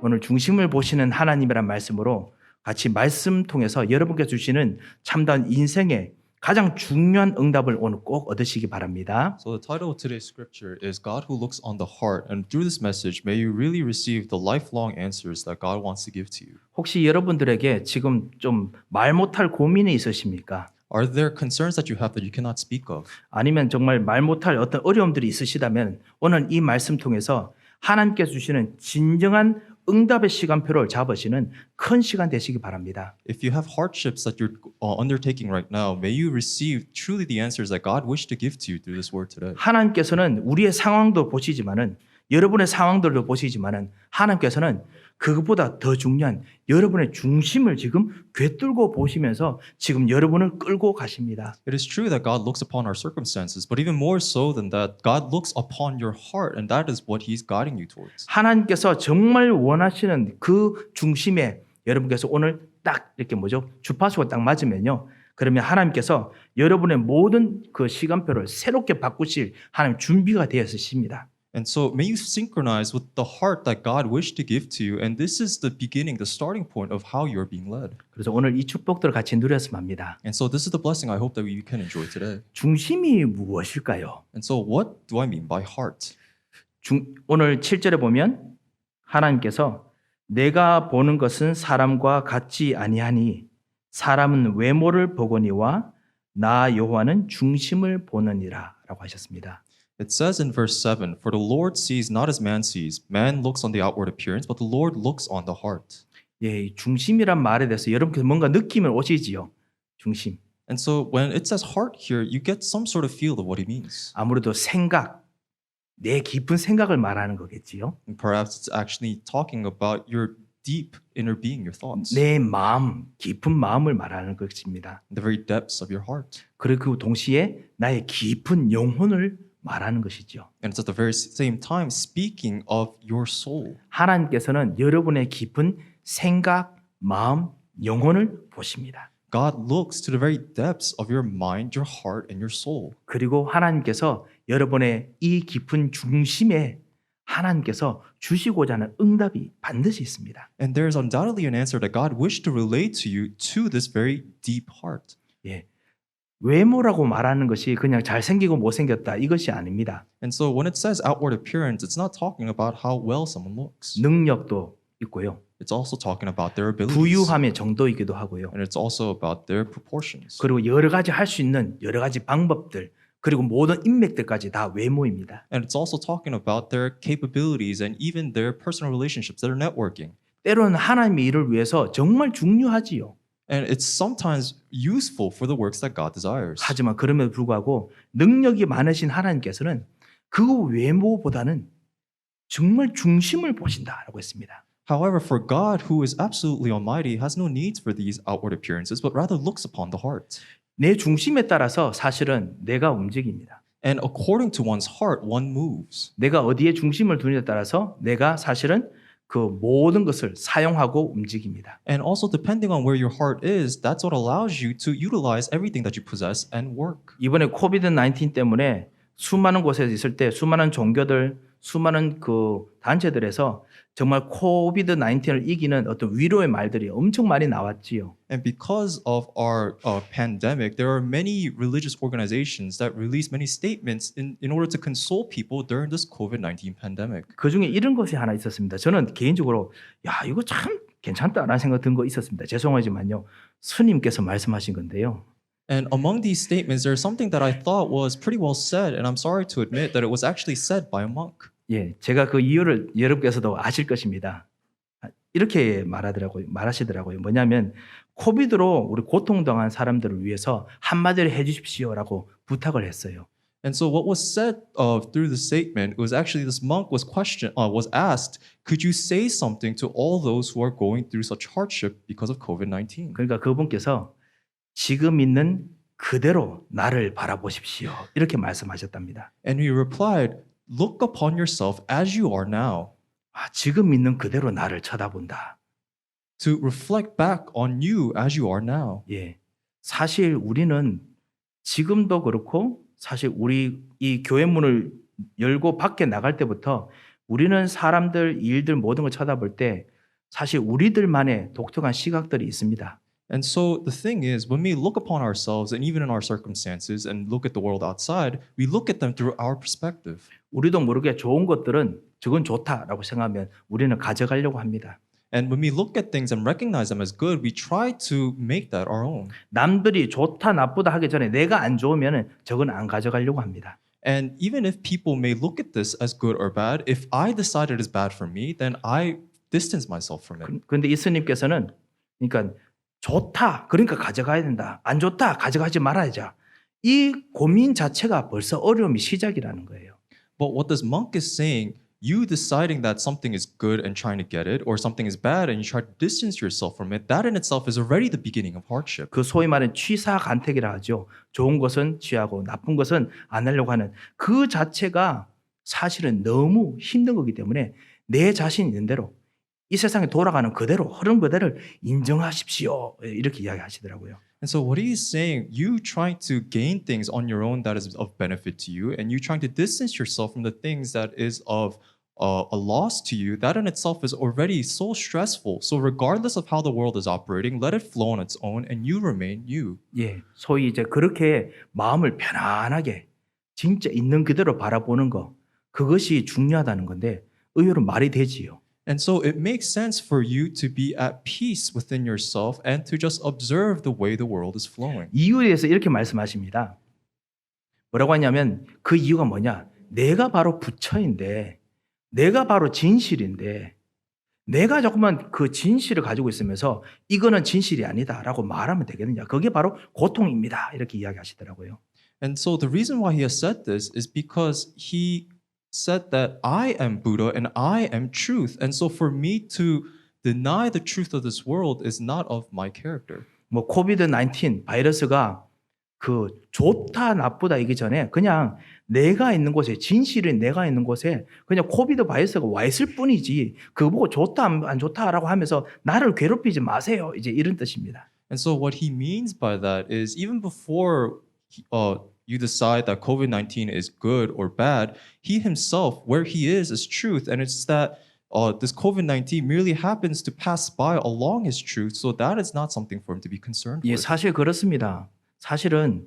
오늘 중심을 보시는 하나님이란 말씀으로 같이 말씀 통해서 여러분께 주시는 참다운 인생의 가장 중요한 응답을 오늘 꼭 얻으시기 바랍니다. So the title of today's scripture is God who looks on the heart, and through this message may you really receive the lifelong answers that God wants to give to you. 혹시 여러분들에게 지금 좀 말 못할 고민이 있으십니까? Are there concerns that you have that you cannot speak of? 아니면 정말 말 못할 어떤 어려움들이 있으시다면 오늘 이 말씀 통해서 하나님께서 주시는 진정한 응답의 시간표를 잡으시는 큰 시간 되시기 바랍니다. If you have hardships that you're undertaking right now, may you receive truly the answers that God wished to give to you through this word today. 하나님께서는 우리의 상황도 보시지만은 여러분의 상황들도 보시지만은 하나님께서는 그것보다 더 중요한 여러분의 중심을 지금 꿰뚫고 보시면서 지금 여러분을 끌고 가십니다. It is true that God looks upon our circumstances, but even more so than that, God looks upon your heart, and that is what He's guiding you towards. 하나님께서 정말 원하시는 그 중심에 여러분께서 오늘 딱 이렇게 주파수가 딱 맞으면요. 그러면 하나님께서 여러분의 모든 그 시간표를 새롭게 바꾸실 하나님 준비가 되어 있으십니다. And so may you synchronize with the heart that God wished to give to you, and this is the beginning, the starting point of how you're being led. 그래서 오늘 이 축복들을 같이 누렸으면 합니다. And so this is the blessing I hope that we can enjoy today. 중심이 무엇일까요? And so what do I mean by heart? 오늘 7절에 보면 하나님께서 내가 보는 것은 사람과 같지 아니하니 사람은 외모를 보거니와 나 여호와는 중심을 보느니라 라고 하셨습니다. It says in verse 7, For the Lord sees not as man sees. Man looks on the outward appearance, but the Lord looks on the heart. 예, 이 중심이란 말에 대해서 여러분께서 뭔가 느낌을 오시지요. 중심. And so when it says heart here, you get some sort of feel of what it means. 아무래도 생각, 내 깊은 생각을 말하는 거겠지요. And perhaps it's actually talking about your deep inner being, your thoughts, 내 마음, 깊은 마음을 말하는 것입니다. the very depths of your heart. 그리고 동시에 나의 깊은 영혼을 말하는 것이죠. And it's at the very same time speaking of your soul. 하나님께서는 여러분의 깊은 생각, 마음, 영혼을 보십니다. God looks to the very depths of your mind, your heart, and your soul. 그리고 하나님께서 여러분의 이 깊은 중심에 하나님께서 주시고자 하는 응답이 반드시 있습니다. And there is undoubtedly an answer that God wished to relate to you to this very deep heart. 예. 외모라고 말하는 것이 그냥 잘생기고 못생겼다 이것이 아닙니다. And so when it says outward appearance, it's not talking about how well someone looks. 능력도 있고요. It's also talking about their abilities. 부유함의 정도이기도 하고요. And it's also about their proportions. 그리고 여러 가지 할 수 있는 여러 가지 방법들 그리고 모든 인맥들까지 다 외모입니다. And it's also talking about their capabilities and even their personal relationships, their networking. 때로는 하나님의 일을 위해서 정말 중요하지요. And it's sometimes useful for the works that God desires. 하지만 그럼에도 불구하고 능력이 많으신 하나님께서는 그 외모보다는 정말 중심을 보신다라고 했습니다. However, for God, who is absolutely almighty, has no needs for these outward appearances, but rather looks upon the heart. 내 중심에 따라서 사실은 내가 움직입니다. And according to one's heart, one moves. 내가 어디에 중심을 두느냐에 따라서 내가 사실은 그 모든 것을 사용하고 움직입니다. And also depending on where your heart is, that's what allows you to utilize everything that you possess and work. 이번에 코비드-19 때문에 수많은 곳에 있을 때 수많은 종교들, 수많은 그 단체들에서 정말 코비드-19을 이기는 어떤 위로의 말들이 엄청 많이 나왔지요. And because of our pandemic, there are many religious organizations that release many statements in order to console people during this COVID-19 pandemic. 그 중에 이런 것이 하나 있었습니다. 저는 개인적으로 야 이거 참 괜찮다라는 생각 든 거 있었습니다. 죄송하지만요. 스님께서 말씀하신 건데요. And among these statements, there's something that I thought was pretty well said, and I'm sorry to admit that it was actually said by a monk. 예, 제가 그 이유를 여러분께서도 아실 것입니다. 이렇게 말하시더라고요. 뭐냐면 코비드로 우리 고통당한 사람들을 위해서 한마디를 해주십시오라고 부탁을 했어요. And so what was said through the statement was actually this monk was asked, could you say something to all those who are going through such hardship because of COVID-19? 그러니까 그분께서 지금 있는 그대로 나를 바라보십시오. 이렇게 말씀하셨답니다. And he replied, look upon yourself as you are now. 지금 있는 그대로 나를 쳐다본다. To reflect back on you as you are now. 예, 사실 우리는 지금도 그렇고 사실 우리 이 교회 문을 열고 밖에 나갈 때부터 우리는 사람들, 일들 모든 걸 쳐다볼 때 사실 우리들만의 독특한 시각들이 있습니다. And so the thing is, when we look upon ourselves and even in our circumstances and look at the world outside, we look at them through our perspective. 우리도 모르게 좋은 것들은 저건 좋다라고 생각하면 우리는 가져가려고 합니다. And when we look at things and recognize them as good, we try to make that our own. 남들이 좋다 나쁘다 하기 전에 내가 안 좋으면 저건 안 가져가려고 합니다. And even if people may look at this as good or bad, if I decide it is bad for me, then I distance myself from it. 그런데 이스님께서는 그러니까 좋다 그러니까 가져가야 된다. 안 좋다 가져가지 말아야죠. 이 고민 자체가 벌써 어려움이 시작이라는 거예요. But what this monk is saying, you deciding that something is good and trying to get it, or something is bad and you try to distance yourself from it, that in itself is already the beginning of hardship. 그 소위 말하는 취사간택이라 하죠. 좋은 것은 취하고 나쁜 것은 안 하려고 하는 그 자체가 사실은 너무 힘든 거기 때문에 내 자신 있는 대로 이 세상에 돌아가는 그대로 흐름 그대로를 인정하십시오. 이렇게 이야기하시더라고요. And so what he is saying, you trying to gain things on your own that is of benefit to you, and you trying to distance yourself from the things that is of a loss to you, that in itself is already so stressful. So regardless of how the world is operating, let it flow on its own and you remain you. 예, 소위 이제 그렇게 마음을 편안하게 진짜 있는 그대로 바라보는 거 그것이 중요하다는 건데 의외로 말이 되지요. And so it makes sense for you to be at peace within yourself and to just observe the way the world is flowing. 이유에 대해서 이렇게 말씀하십니다. 뭐라고 하냐면 그 이유가 뭐냐? 내가 바로 부처인데 내가 바로 진실인데 내가 조금만 그 진실을 가지고 있으면서 이거는 진실이 아니다라고 말하면 되겠느냐? 그게 바로 고통입니다. 이렇게 이야기하시더라고요. And so the reason why he has said this is because he said that I am Buddha and I am truth. And so for me to deny the truth of this world is not of my character. 뭐 코비드 19 바이러스가 그 좋다 나쁘다 이기 전에 그냥 내가 있는 곳에 진실인 내가 있는 곳에 그냥 코비드 바이러스가 와 있을 뿐이지 그거 보고 좋다 안 좋다라고 하면서 나를 괴롭히지 마세요. 이제 이런 뜻입니다. And so what he means by that is even before you decide that COVID-19 is good or bad, he himself, where he is truth. And it's that this COVID-19 merely happens to pass by along his truth. So that is not something for him to be concerned 예, with. 사실 그렇습니다. 사실은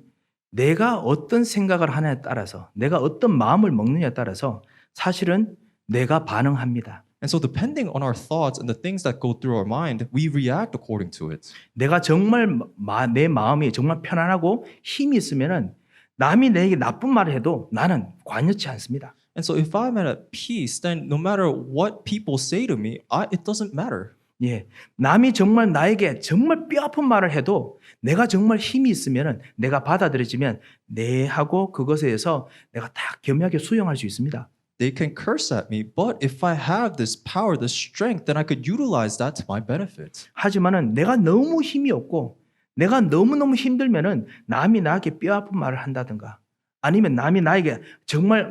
내가 어떤 생각을 하냐에 따라서 내가 어떤 마음을 먹느냐에 따라서 사실은 내가 반응합니다. And so depending on our thoughts and the things that go through our mind, we react according to it. 내가 정말 내 마음이 정말 편안하고 힘이 있으면은 남이 내게 나쁜 말을 해도 나는 관여치 않습니다. And so if I'm at peace, then no matter what people say to me, it doesn't matter. 예, 남이 정말 나에게 정말 뼈아픈 말을 해도 내가 정말 힘이 있으면은 내가 받아들여지면 내하고 그것에 대해서 내가 딱 겸허하게 수용할 수 있습니다. They can curse at me, but if I have this power, this strength, then I could utilize that to my benefit. 하지만은 내가 너무 힘이 없고 내가 너무너무 힘들면은 남이 나에게 뼈아픈 말을 한다든가 아니면 남이 나에게 정말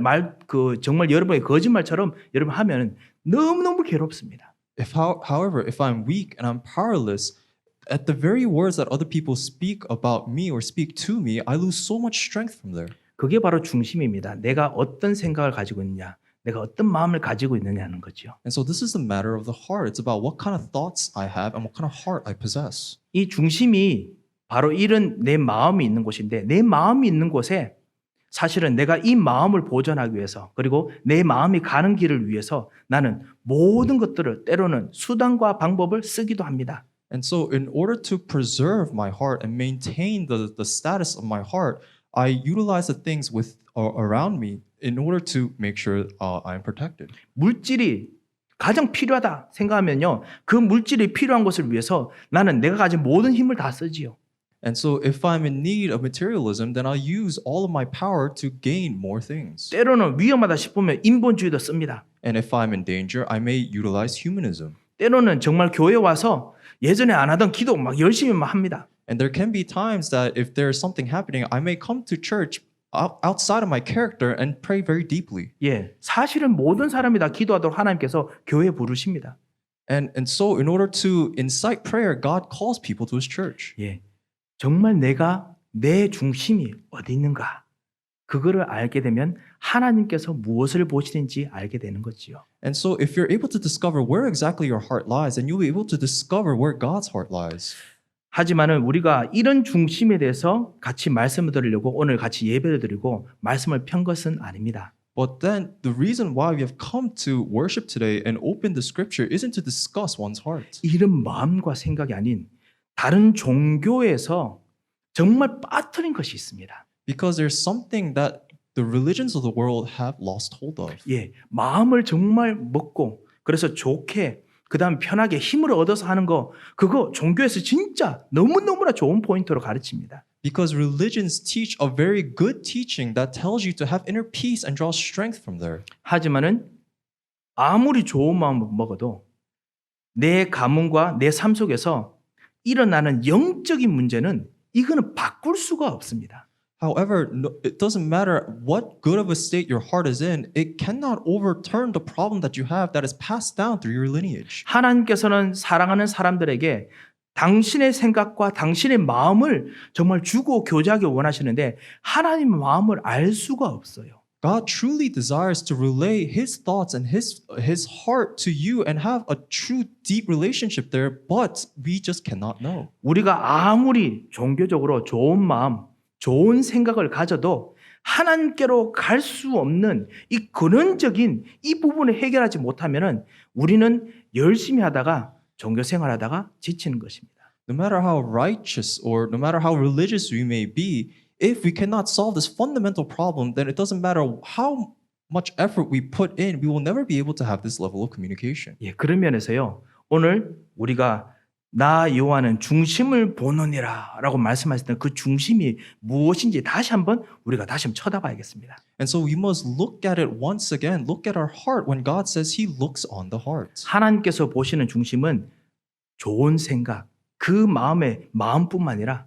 정말 여러분의 거짓말처럼 여러분 하면은 너무너무 괴롭습니다. However, if I'm weak and I'm powerless, at the very words that other people speak about me or speak to me, I lose so much strength from there. 그게 바로 중심입니다. 내가 어떤 생각을 가지고 있느냐, 내가 어떤 마음을 가지고 있느냐는 거죠. And so this is the matter of the heart. It's about what kind of thoughts I have and what kind of heart I possess. 이 중심이 바로 이런 내 마음이 있는 곳인데 내 마음이 있는 곳에 사실은 내가 이 마음을 보존하기 위해서 그리고 내 마음이 가는 길을 위해서 나는 모든 것들을 때로는 수단과 방법을 쓰기도 합니다. And so in order to preserve my heart and maintain the status of my heart, I utilize the things around me in order to make sure I am protected. 물질이 가장 필요하다 생각하면요. 그 물질이 필요한 것을 위해서 나는 내가 가진 모든 힘을 다 쓰지요. And so if I'm in need of materialism, then I'll use all of my power to gain more things. 때로는 위험하다 싶으면 인본주의도 씁니다. And if I'm in danger, I may utilize humanism. 때로는 정말 교회 와서 예전에 안 하던 기도 막 열심히 막 합니다. And there can be times that if there's something happening, I may come to church outside of my character and pray very deeply. 예, 사실은 모든 사람이 다 기도하도록 하나님께서 교회에 부르십니다. And so in order to incite prayer, God calls people to his church. 예, 정말 내가 내 중심이 어디 있는가 그거를 알게 되면 하나님께서 무엇을 보시는지 알게 되는 거지요. And so if you're able to discover where exactly your heart lies, then you'll be able to discover where God's heart lies. 하지만은 우리가 이런 중심에 대해서 같이 말씀을 드리려고 오늘 같이 예배를 드리고 말씀을 편 것은 아닙니다. But then the reason why we have come to worship today and open the scripture isn't to discuss one's heart. 이런 마음과 생각이 아닌 다른 종교에서 정말 빠뜨린 것이 있습니다. Because there's something that the religions of the world have lost hold of. 예, 마음을 정말 먹고 그래서 좋게 그다음 편하게 힘을 얻어서 하는 거 그거 종교에서 진짜 너무너무나 좋은 포인트로 가르칩니다. Because religions teach a very good teaching that tells you to have inner peace and draw strength from there. 하지만은 아무리 좋은 마음을 먹어도 내 가문과 내 삶 속에서 일어나는 영적인 문제는 이거는 바꿀 수가 없습니다. However, it doesn't matter what good of a state your heart is in, it cannot overturn the problem that you have that is passed down through your lineage. 하나님께서는 사랑하는 사람들에게 당신의 생각과 당신의 마음을 정말 주고 교제하기 원하시는데 하나님의 마음을 알 수가 없어요. God truly desires to relay his thoughts and his heart to you and have a true deep relationship there, but we just cannot know. 우리가 아무리 종교적으로 좋은 마음, 좋은 생각을 가져도 하나님께로 갈 수 없는 이 근원적인 이 부분을 해결하지 못하면은 우리는 열심히 하다가 종교 생활하다가 지치는 것입니다. No matter how righteous or no matter how religious we may be, if we cannot solve this fundamental problem, then it doesn't matter how much effort we put in, we will never be able to have this level of communication. 예, 그런 면에서요. 오늘 우리가 나 여호와는 중심을 보느니라라고 말씀하실 때 그 중심이 무엇인지 다시 한번 쳐다봐야겠습니다. And so we must look at it once again, look at our heart when God says he looks on the heart. 하나님께서 보시는 중심은 좋은 생각, 그 마음의 마음뿐만 아니라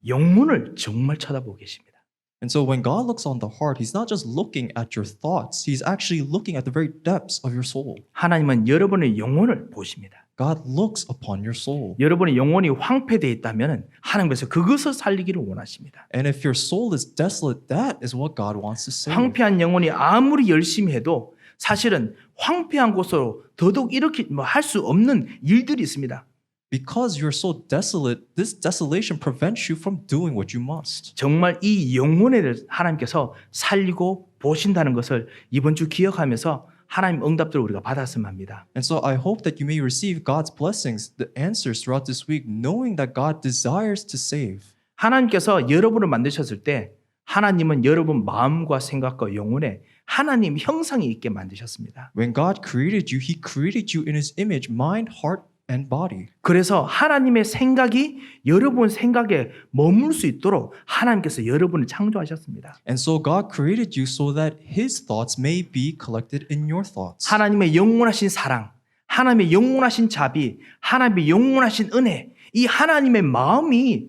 영문을 정말 쳐다보고 계십니다. And so when God looks on the heart, he's not just looking at your thoughts, he's actually looking at the very depths of your soul. 하나님은 여러분의 영혼을 보십니다. God looks upon your soul. 여러분의 영혼이 황폐되어 있다면 하나님께서 그것을 살리기를 원하십니다. And if your soul is desolate, that is what God wants to save. 황폐한 영혼이 아무리 열심히 해도 사실은 황폐한 곳으로 더더욱 이렇게 할 수 없는 일들이 있습니다. Because you're so desolate, this desolation prevents you from doing what you must. 정말 이 영혼을 하나님께서 살리고 보신다는 것을 이번 주 기억하면서 하나님 응답들을 우리가 받았으면 합니다. And so I hope that you may receive God's blessings, the answers throughout this week, knowing that God desires to save. 하나님께서 여러분을 만드셨을 때 하나님은 여러분 마음과 생각과 영혼에 하나님 형상이 있게 만드셨습니다. When God created you, he created you in his image, mind, heart, and body. 그래서 하나님의 생각이 여러분 생각에 머물 수 있도록 하나님께서 여러분을 창조하셨습니다. And so God created you so that his thoughts may be collected in your thoughts. 하나님의 영원하신 사랑, 하나님의 영원하신 자비, 하나님의 영원하신 은혜, 이 하나님의 마음이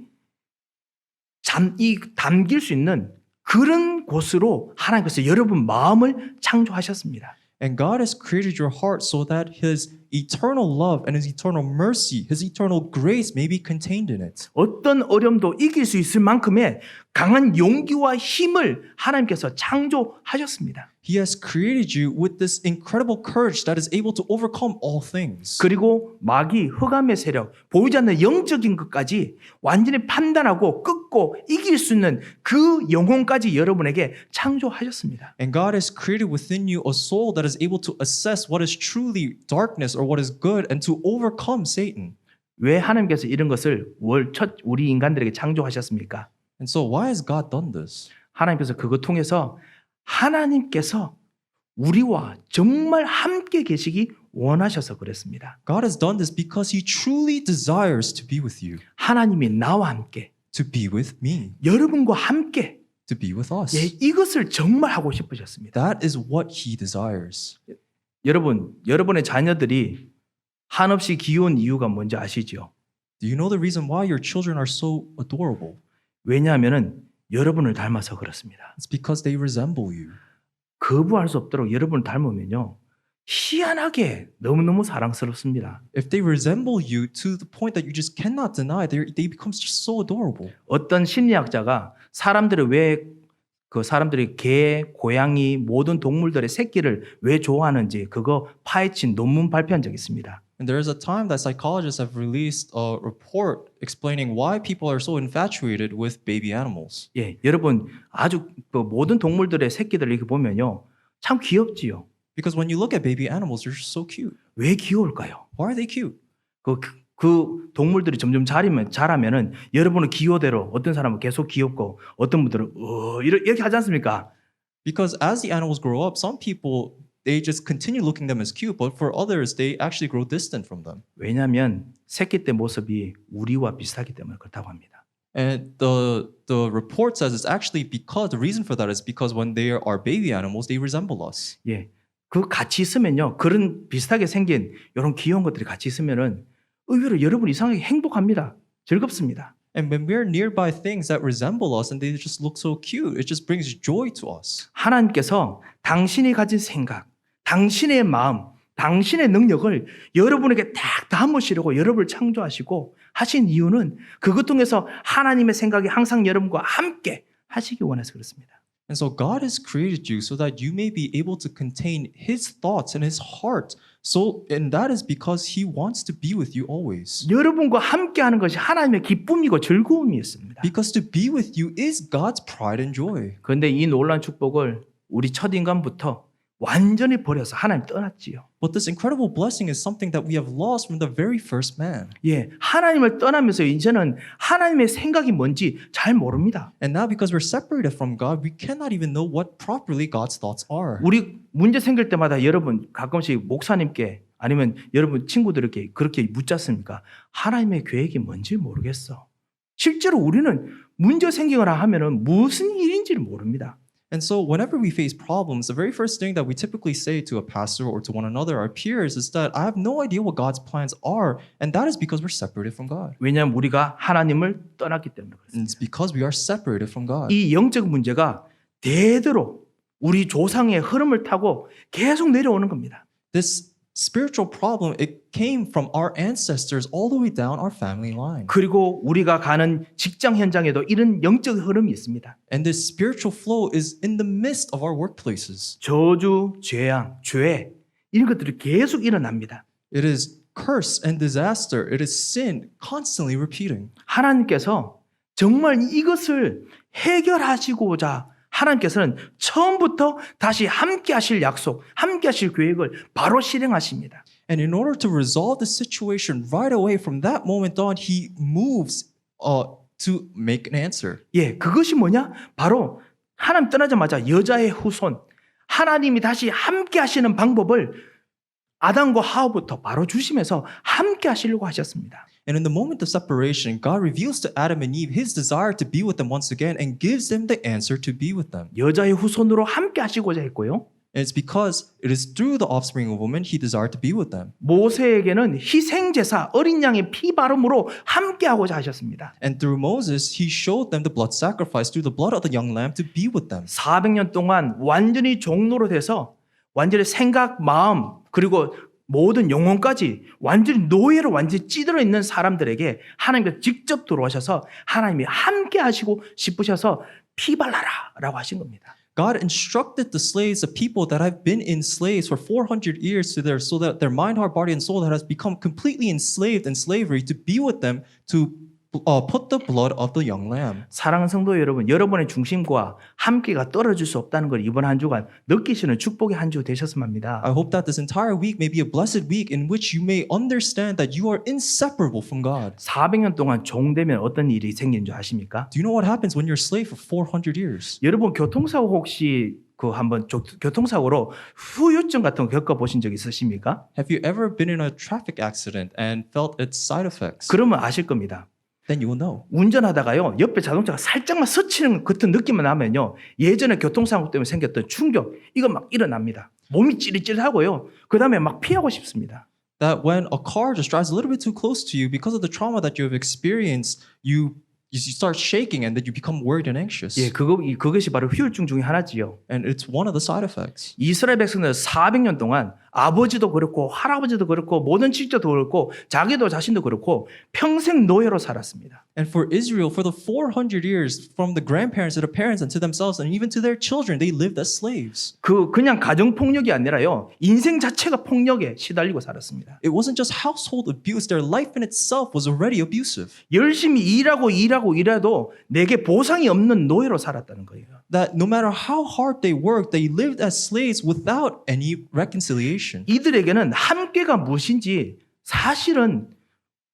담길 수 있는 그런 곳으로 하나님께서 여러분 마음을 창조하셨습니다. And God has created your heart so that his eternal love and his eternal mercy, his eternal grace may be contained in it. 어떤 어려움도 이길 수 있을 만큼의 강한 용기와 힘을 하나님께서 창조하셨습니다. He has created you with this incredible courage that is able to overcome all things. 그리고 마귀, 흑암의 세력, 보이지 않는 영적인 것까지 완전히 판단하고 꺾고 이길 수 있는 그 영혼까지 여러분에게 창조하셨습니다. And God has created within you a soul that is able to assess what is truly darkness or what is good and to overcome Satan. 왜 하나님께서 이런 것을 우리 인간들에게 창조하셨습니까? And so why has God done this? 하나님께서 그것 통해서 하나님께서 우리와 정말 함께 계시기 원하셔서 그랬습니다. God has done this because he truly desires to be with you, 하나님이 나와 함께, to be with me, 여러분과 함께 to be with us. 이것을 정말 하고 싶으셨습니다. That is what he desires. 여러분의 자녀들이 한없이 귀여운 이유가 뭔지 아시죠? Do you know the reason why your children are so adorable? 왜냐하면은 여러분을 닮아서 그렇습니다. It's because they resemble you. 거부할 수 없도록 여러분을 닮으면요. 희한하게 너무너무 사랑스럽습니다. If they resemble you to the point that you just cannot deny, they become just so adorable. 어떤 심리학자가 사람들을 왜 그 사람들이 개, 고양이, 모든 동물들의 새끼를 왜 좋아하는지 그거 파헤친 논문 발표한 적이 있습니다. And there is a time that psychologists have released a report explaining why people are so infatuated with baby animals. 예, 여러분 아주 그 모든 동물들의 새끼들을 이렇게 보면요, 참 귀엽지요. Because when you look at baby animals, they're just so cute. 왜 귀여울까요? Why are they cute? 그 동물들이 점점 자라면은 여러분은 기호대로 어떤 사람은 계속 귀엽고 어떤 분들은 이렇게 하지 않습니까? Because as the animals grow up, some people they just continue looking them as cute, but for others, they actually grow distant from them. 왜냐하면 새끼 때 모습이 우리와 비슷하기 때문에 그렇다고 합니다. And the report says it's actually because the reason for that is because when they are baby animals, they resemble us. 예, 그 같이 있으면요, 그런 비슷하게 생긴 이런 귀여운 것들이 같이 있으면은 의외로 여러분 이상하게 행복합니다. 즐겁습니다. And when we're nearby things that resemble us and they just look so cute, it just brings joy to us. 하나님께서 당신이 가진 생각, 당신의 마음, 당신의 능력을 여러분에게 딱 담으시려고 여러분을 창조하시고 하신 이유는 그것 통해서 하나님의 생각이 항상 여러분과 함께 하시기 원해서 그렇습니다. And so God has created you so that you may be able to contain His thoughts in His heart. And that is because He wants to be with you always. 여러분과 함께 하는 것이 하나님의 기쁨이고 즐거움이었습니다. Because to be with you is God's pride and joy. 그런데 이 놀라운 축복을 우리 첫 인간부터 완전히 버려서 하나님 떠났지요. But this incredible blessing is something that we have lost from the very first man. 예, 하나님을 떠나면서 이제는 하나님의 생각이 뭔지 잘 모릅니다. And now because we're separated from God, we cannot even know what properly God's thoughts are. 우리 문제 생길 때마다 여러분 가끔씩 목사님께 아니면 여러분 친구들에게 그렇게 묻잖습니까? 하나님의 계획이 뭔지 모르겠어. 실제로 우리는 문제 생기거나 하면은 무슨 일인지를 모릅니다. And so whenever we face problems, the very first thing that we typically say to a pastor or to one another, our peers, is that I have no idea what God's plans are. And that is because we're separated from God. 왜냐하면 우리가 하나님을 떠났기 때문에 그렇습니다. And it's because we are separated from God. 이 영적 문제가 대대로 우리 조상의 흐름을 타고 계속 내려오는 겁니다. This spiritual problem, it came from our ancestors all the way down our family line. 그리고 우리가 가는 직장 현장에도 이런 영적 흐름이 있습니다. And this spiritual flow is in the midst of our workplaces. 저주, 죄악, 죄 이런 것들이 계속 일어납니다. It is curse and disaster. It is sin constantly repeating. 하나님께서 정말 이것을 해결하시고자 하나님께서는 처음부터 다시 함께 하실 약속, 함께 하실 계획을 바로 실행하십니다. And in order to resolve the situation right away from that moment on, he moves to make an answer. 예, 그것이 뭐냐? 바로 하나님 떠나자마자 여자의 후손, 하나님이 다시 함께 하시는 방법을 아담과 하와부터 바로 주시면서 함께 하시려고 하셨습니다. And in the moment of separation, God reveals to Adam and Eve his desire to be with them once again and gives them the answer to be with them. 여자의 후손으로 함께 하시고자 했고요. And it's because it is through the offspring of woman he desired to be with them. 모세에게는 희생 제사 어린 양의 피 바름으로 함께 하고자 하셨습니다. And through Moses, he showed them the blood sacrifice through the blood of the young lamb to be with them. 400년 동안 완전히 종로로 돼서 완전히 생각, 마음 그리고 모든 영혼까지 완전히 노예로 완전히 찌들어 있는 사람들에게 하나님께서 직접 들어오셔서 하나님이 함께 하시고 싶으셔서 피 발라라 라고 하신 겁니다. God instructed the slaves, the people that have been enslaved for 400 years so that their mind, heart, body, and soul that has become completely enslaved in slavery to be with them to put the blood of the young lamb. 사랑하는 성도 여러분, 여러분의 중심과 함께가 떨어질 수 없다는 걸 이번 한 주간 느끼시는 축복의 한 주 되셨으면 합니다. I hope that this entire week may be a blessed week in which you may understand that you are inseparable from God. 400년 동안 종되면 어떤 일이 생기는 줄 아십니까? Do you know what happens when you're a slave for 400 years? 여러분 교통사고 혹시 그 한번 교통사고로 후유증 같은 거 겪어보신 적 있으십니까? Have you ever been in a traffic accident and felt its side effects? 그러면 아실 겁니다. Then you will know. 운전하다가요 옆에 자동차가 살짝만 스치는 같은 느낌만 나면요 예전에 교통사고 때문에 생겼던 충격 이거 막 일어납니다. 몸이 찌릿찌릿하고요. 그 다음에 막 피하고 싶습니다. That when a car just drives a little bit too close to you because of the trauma that you have experienced, you start shaking and then you become worried and anxious. 예, 그것이 바로 후유증 중에 하나지요. And it's one of the side effects. 이스라엘 백성들 400년 동안 아버지도 그렇고 할아버지도 그렇고 모든 친척도 그렇고 자기도 자신도 그렇고 평생 노예로 살았습니다. And for Israel, for the 400 years, from the grandparents to the parents and to themselves and even to their children, they lived as slaves. 그냥 가정 폭력이 아니라요. 인생 자체가 폭력에 시달리고 살았습니다. It wasn't just household abuse, their life in itself was already abusive. 열심히 일해도 내게 보상이 없는 노예로 살았다는 거예요. That no matter how hard they worked, they lived as slaves without any reconciliation. 이들에게는 함께가 무엇인지 사실은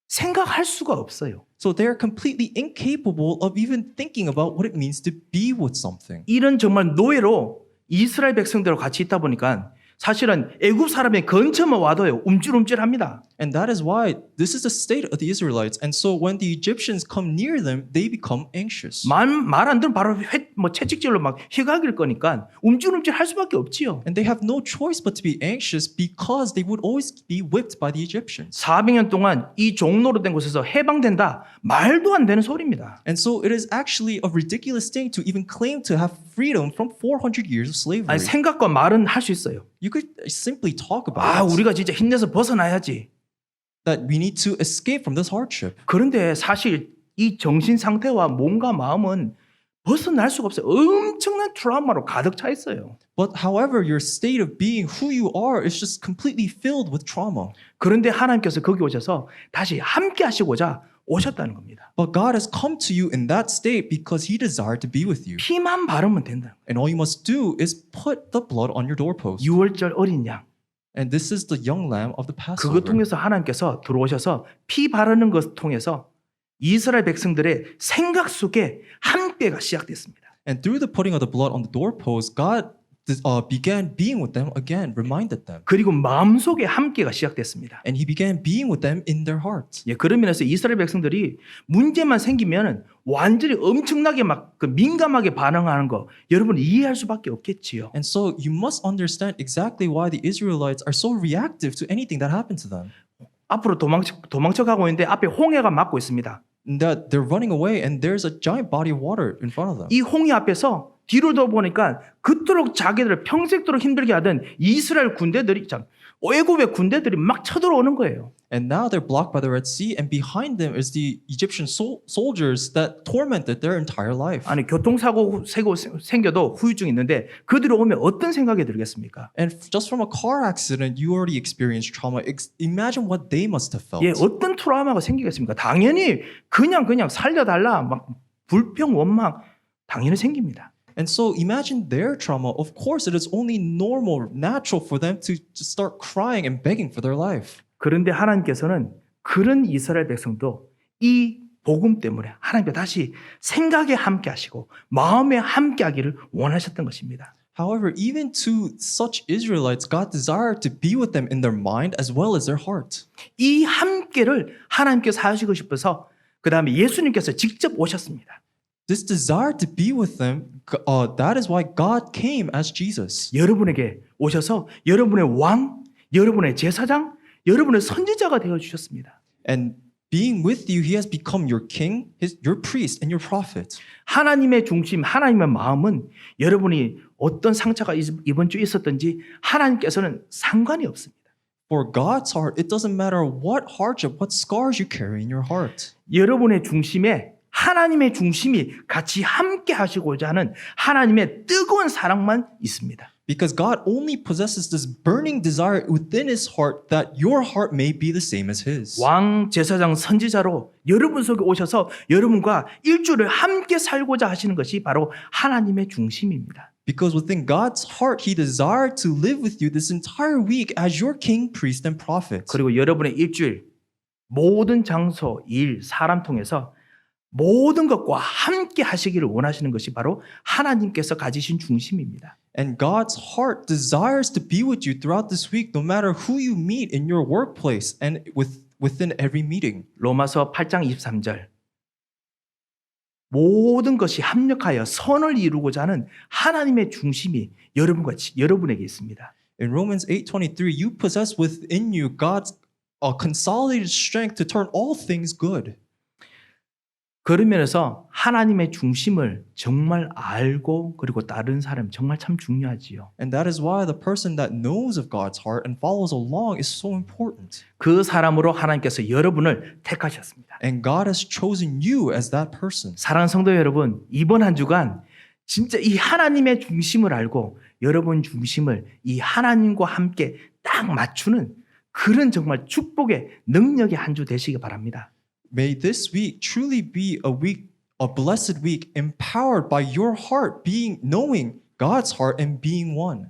생각할 수가 없어요. So they're completely incapable of even thinking about what it means to be with something. 이런 정말 노예로 이스라엘 백성들과 같이 있다 보니까 사실은 애굽 사람의 근처만 와도요 움찔움찔합니다. And that is why this is the state of the Israelites. And so when the Egyptians come near them, they become anxious. 말 안 들으면 바로 채찍질로 막 휘갈길 거니까 움찔움찔할 수밖에 없지요. And they have no choice but to be anxious because they would always be whipped by the Egyptians. 400년 동안 이 종로로 된 곳에서 해방된다. 말도 안 되는 소리입니다. And so it is actually a ridiculous thing to even claim to have freedom from 400 years of slavery. 아니, 생각과 말은 할 수 있어요. You could simply talk about 아, it, 우리가 진짜 힘내서 벗어나야지. that we need to escape from this hardship. 그런데 사실 이 정신 상태와 몸과 마음은 벗어날 수가 없어요. 엄청난 트라우마로 가득 차 있어요. But however, your state of being who you are is just completely filled with trauma. 그런데 하나님께서 거기 오셔서 다시 함께 하시고자 오셨다는 겁니다. But God has come to you in that state because He desired to be with you. 피만 바르면 된다. And all you must do is put the blood on your doorpost. 6월절 어린 양. And this is the young lamb of the 그거 Passover. 통해서 하나님께서 들어오셔서 피 바르는 것을 통해서 이스라엘 백성들의 생각 속에 함께가 시작됐습니다. And through the putting of the blood on the doorpost, God began being with them again, reminded them. 그리고 마음속에 함께가 시작됐습니다. And He began being with them in their heart. 예, 그런 면에서 이스라엘 백성들이 문제만 생기면 완전히 엄청나게 막 그 민감하게 반응하는 거 여러분 이해할 수밖에 없겠지요. And so you must understand exactly why the Israelites are so reactive to anything that happened to them. 앞으로 도망쳐 가고 있는데 앞에 홍해가 막고 있습니다. And that they're running away and there's a giant body of water in front of them. 이 홍해 앞에서 뒤로 돌아보니까 그토록 자기들을 평생도록 힘들게 하던 이스라엘 군대들이 애굽의 군대들이 막 쳐들어오는 거예요. And now they're blocked by the Red Sea, and behind them is the Egyptian soldiers that tormented their entire life. 아니 교통사고 생겨도 후유증이 있는데 그들이 오면 어떤 생각이 들겠습니까? And just from a car accident, you already experienced trauma. Imagine what they must have felt. 예, 어떤 트라우마가 생기겠습니까? 당연히 그냥 살려달라 막 불평 원망 당연히 생깁니다. And so imagine their trauma. Of course, it is only normal, natural for them to just start crying and begging for their life. 그런데 하나님께서는 그런 이스라엘 백성도 이 복음 때문에 하나님께 다시 생각에 함께 하시고 마음에 함께 하기를 원하셨던 것입니다. However, even to such Israelites, God desired to be with them in their mind as well as their heart. 이 함께를 하나님께서 하시고 싶어서 그 다음에 예수님께서 직접 오셨습니다. This desire to be with them, that is why God came as Jesus. 여러분에게 오셔서 여러분의 왕, 여러분의 제사장, 여러분의 선지자가 되어 주셨습니다. And being with you, He has become your king, your priest, and your prophet. 하나님의 중심, 하나님의 마음은 여러분이 어떤 상처가 이번 주에 있었든지 하나님께서는 상관이 없습니다. For God's heart, it doesn't matter what hardship, what scars you carry in your heart. 여러분의 중심에 하나님의 중심이 같이 함께 하시고자 하는 하나님의 뜨거운 사랑만 있습니다. Because God only possesses this burning desire within His heart that your heart may be the same as His. 왕, 제사장, 선지자로 여러분 속에 오셔서 여러분과 일주를 함께 살고자 하시는 것이 바로 하나님의 중심입니다. Because within God's heart, He desired to live with you this entire week as your king, priest, and prophet. 그리고 여러분의 일주일 모든 장소, 일, 사람 통해서 모든 것과 함께 하시기를 원하시는 것이 바로 하나님께서 가지신 중심입니다. And God's heart desires to be with you throughout this week, no matter who you meet in your workplace and within every meeting. 로마서 8장 23절 모든 것이 합력하여 선을 이루고자 하는 하나님의 중심이 여러분에게 있습니다. In Romans 8:23, you possess within you God's consolidated strength to turn all things good. 그런 면에서 하나님의 중심을 정말 알고 그리고 따르는 사람이 정말 참 중요하지요. And that is why the person that knows of God's heart and follows along is so important. 그 사람으로 하나님께서 여러분을 택하셨습니다. And God has chosen you as that person. 사랑하는 성도 여러분, 이번 한 주간 진짜 이 하나님의 중심을 알고 여러분 중심을 이 하나님과 함께 딱 맞추는 그런 정말 축복의 능력의 한 주 되시기 바랍니다. May this week truly be a blessed week, empowered by your heart, knowing God's heart and being one.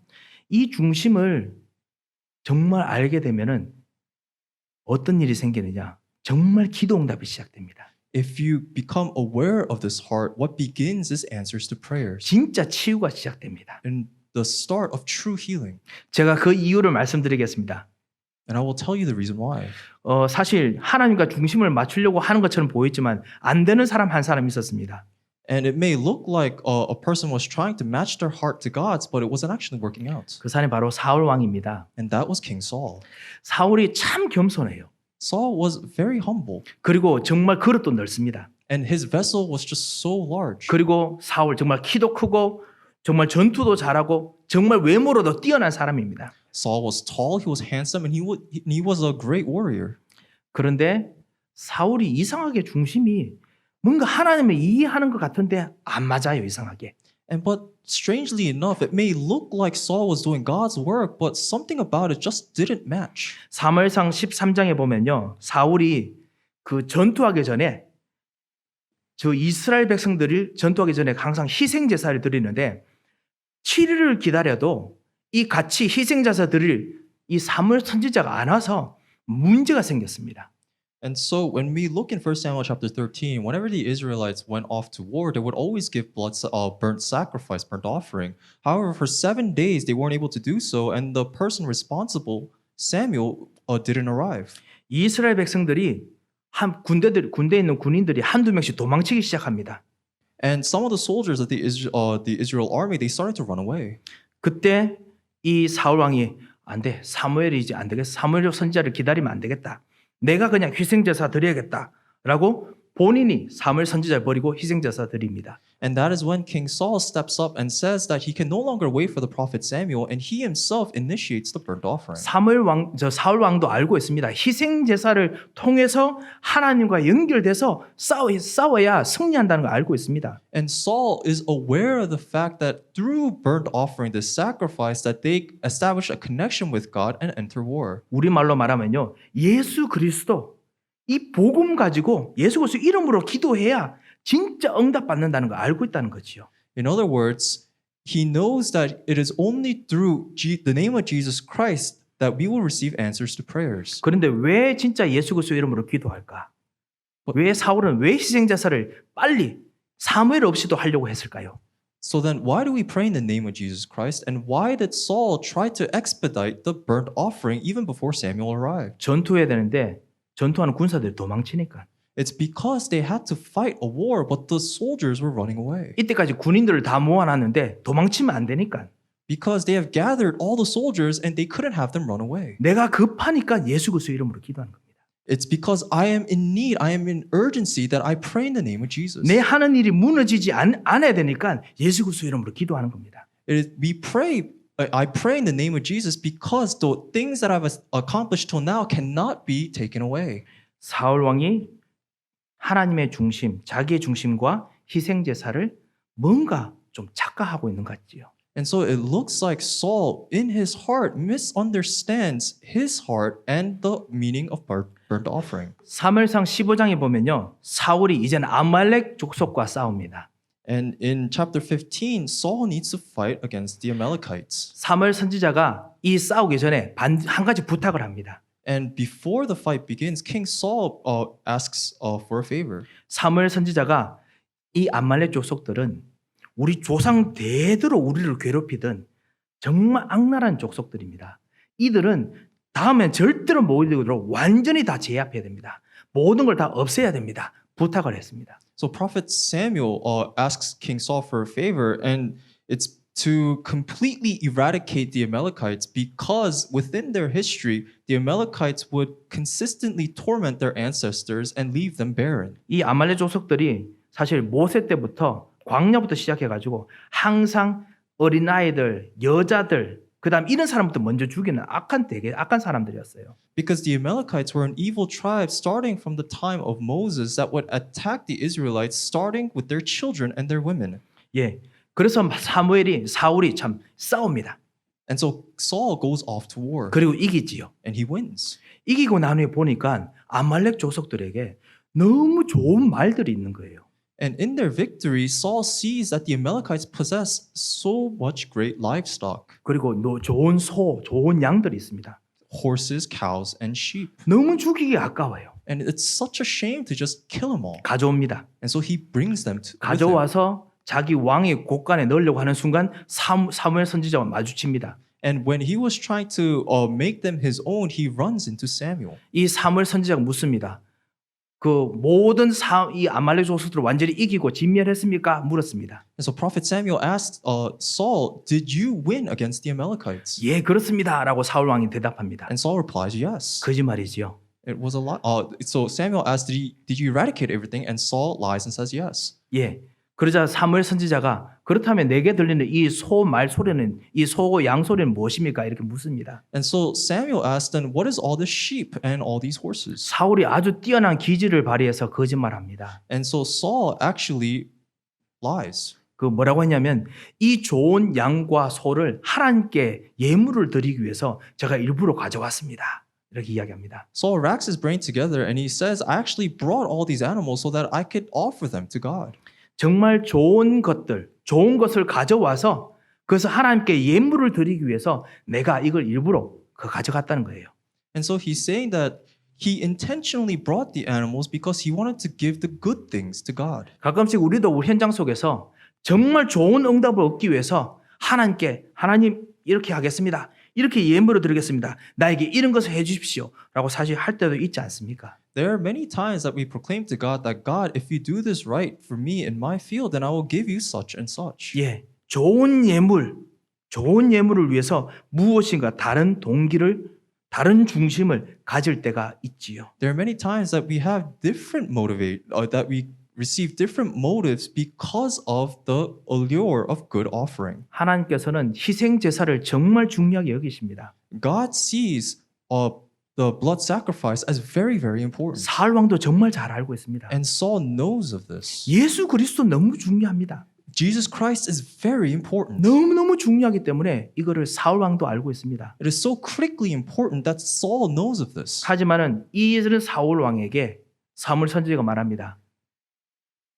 이 중심을 정말 알게 되면은 어떤 일이 생기느냐? 정말 기도 응답이 시작됩니다. If you become aware of this heart, what begins is answers to prayers 진짜 치유가 시작됩니다. and the start of true healing. 제가 그 이유를 말씀드리겠습니다. And I will tell you the reason why. 사실 하나님과 중심을 맞추려고 하는 것처럼 보이지만 안 되는 사람 한 사람 있었습니다. And it may look like a person was trying to match their heart to God's, but it wasn't actually working out. 그 사람이 바로 사울 왕입니다. And that was King Saul. 사울이 참 겸손해요. Saul was very humble, 그리고 정말 그릇도 넓습니다. and his vessel was just so large. 그리고 사울 정말 키도 크고 정말 전투도 잘하고 정말 외모로도 뛰어난 사람입니다. Saul was tall, he was handsome, and he was a great warrior. 그런데 사울이 이상하게 중심이 뭔가 하나님을 이해하는 것 같은데 안 맞아요, 이상하게. But strangely enough, it may look like Saul was doing God's work, but something about it just didn't match. 사무엘상 13장에 보면요. 사울이 그 전투하기 전에 저 이스라엘 백성들이 전투하기 전에 항상 희생 제사를 드리는데 7일을 기다려도 이 같이 희생 제사 드릴 이 사무엘 선지자가 안 와서 문제가 생겼습니다. And so when we look in 1 Samuel chapter 13, whenever the Israelites went off to war, they would always give burnt sacrifice, burnt offering. However, for 7 days, they weren't able to do so, and the person responsible, Samuel, didn't arrive. 이스라엘 백성들이 군대에 있는 군인들이 한두 명씩 도망치기 시작합니다. And some of the soldiers of the Israel army, they started to run away. 그때 이 사울 왕이 안 돼. 사무엘이 이제 안 되겠어. 사무엘 선지자를 기다리면 안 되겠다. 내가 그냥 희생제사 드려야겠다라고 본인이 사무엘 선지자를 버리고 희생제사 드립니다. And that is when King Saul steps up and says that he can no longer wait for the prophet Samuel, and he himself initiates the burnt offering. 사울 왕도 알고 있습니다. 희생제사를 통해서 하나님과 연결돼서 싸워야 승리한다는 걸 알고 있습니다. And Saul is aware of the fact that through burnt offering, this sacrifice, that they establish a connection with God and enter war. 우리말로 말하면요. 예수 그리스도 이 복음 가지고 예수 그리스도 이름으로 기도해야 진짜 응답받는다는 걸 알고 있다는 거지요. In other words, he knows that it is only through the name of Jesus Christ that we will receive answers to prayers. 그런데 왜 진짜 예수 그리스도 이름으로 기도할까? 왜 사울은 왜 희생제사를 빨리 사무엘 없이도 하려고 했을까요? So then why do we pray in the name of Jesus Christ? And why did Saul try to expedite the burnt offering even before Samuel arrived? 전투해야 되는데 전투하는 군사들이 도망치니까. It's because they had to fight a war, but the soldiers were running away. 이때까지 군인들을 다 모아놨는데 도망치면 안 되니까. Because they have gathered all the soldiers and they couldn't have them run away. 내가 급하니까 예수 그리스도 이름으로 기도하는 겁니다. It's because I am in need, I am in urgency that I pray in the name of Jesus. 내 하는 일이 무너지지 않아야 되니까 예수 그리스도 이름으로 기도하는 겁니다. I pray in the name of Jesus because the things that I've accomplished till now cannot be taken away. 사울 왕이 하나님의 중심, 자기의 중심과 희생 제사를 뭔가 좀 착각하고 있는 것 같지요. And so it looks like Saul in his heart misunderstands his heart and the meaning of burnt offering. 사무엘상 15장에 보면요. 사울이 이제는 아말렉 족속과 싸웁니다. And in chapter 15, Saul needs to fight against the Amalekites. 사무엘 선지자가 이 싸우기 전에 한 가지 부탁을 합니다. And before the fight begins, King Saul asks for a favor. 사무엘 선지자가 이 아말렉 족속들은 우리 조상 대대로 우리를 괴롭히던 정말 악랄한 족속들입니다. 이들은 다음엔 절대로 못 이기도록 완전히 다 제압해야 됩니다. 모든 걸 다 없애야 됩니다. 부탁을 했습니다. So prophet Samuel asks King Saul for a favor, and it's to completely eradicate the Amalekites because within their history, the Amalekites would consistently torment their ancestors and leave them barren. 이 아말렉 족속들이 사실 모세 때부터 광야부터 시작해가지고 항상 어린아이들, 여자들, 그다음 이런 사람부터 먼저 죽이는 되게 악한 사람들이었어요. Because the Amalekites were an evil tribe starting from the time of Moses that would attack the Israelites starting with their children and their women. 예, 그래서 사울이 참 싸웁니다. And so Saul goes off to war 그리고 이기지요. and he wins. 이기고 난 후에 보니까 아말렉 족속들에게 너무 좋은 말들이 있는 거예요. And in their victory, Saul sees that the Amalekites possess so much great livestock. 그리고 좋은 좋은 양들이 있습니다. Horses, cows, and sheep. 너무 죽이기 아까워요. And it's such a shame to just kill them all. 가져옵니다. And so he brings them to with him. 가져와서 자기 왕의 곳간에 넣으려고 하는 순간 사무엘 선지자와 마주칩니다. And when he was trying to make them his own, he runs into Samuel. 이 사무엘 선지자가 묻습니다. 그 모든 이 아말렉 족속들을 완전히 이기고 진멸했습니까? 물었습니다. And so Prophet Samuel asked Saul, "Did you win against the Amalekites?" 예, 그렇습니다라고 사울 왕이 대답합니다. And Saul replies, "Yes." 거짓말이지요. It was a lie. So Samuel asked, "Did you eradicate everything?" And Saul lies and says, "Yes." 예. 그러자 사무엘 선지자가 그렇다면 내게 들리는 이 소 말 소리는 이 소 양 소리는 무엇입니까? 이렇게 묻습니다. And so Samuel asked, "Then what is all this sheep and all these horses?" 사울이 아주 뛰어난 기지를 발휘해서 거짓말합니다. And so Saul actually lies. 그 뭐라고 했냐면 이 좋은 양과 소를 하나님께 예물을 드리기 위해서 제가 일부러 가져왔습니다. 이렇게 이야기합니다. Saul racks his brain together and he says, "I actually brought all these animals so that I could offer them to God." 정말 좋은 것을 가져와서 그래서 하나님께 예물을 드리기 위해서 내가 이걸 일부러 가져갔다는 거예요. And so he's saying that he intentionally brought the animals because he wanted to give the good things to God. 가끔씩 우리도 우리 현장 속에서 정말 좋은 응답을 얻기 위해서 하나님 이렇게 하겠습니다. 이렇게 예물을 드리겠습니다. 나에게 이런 것을 해 주십시오. 라고 사실 할 때도 있지 않습니까? There are many times that we proclaim to God that God, if you do this right for me in my field, then I will give you such and such. 예, 좋은 예물을 위해서 무엇인가 다른 중심을 가질 때가 있지요. There are many times that we have that we receive different motives because of the allure of good offering. 하나님께서는 희생 제사를 정말 중요하게 여기십니다. God sees the blood sacrifice as very, very important. 사울 왕도 정말 잘 알고 있습니다. And Saul knows of this. 예수 그리스도 너무 중요합니다. Jesus Christ is very important. 너무너무 중요하기 때문에 이거를 사울 왕도 알고 있습니다. It is so critically important that Saul knows of this. 하지만은 이는 사울 왕에게 사무엘 선지자가 말합니다.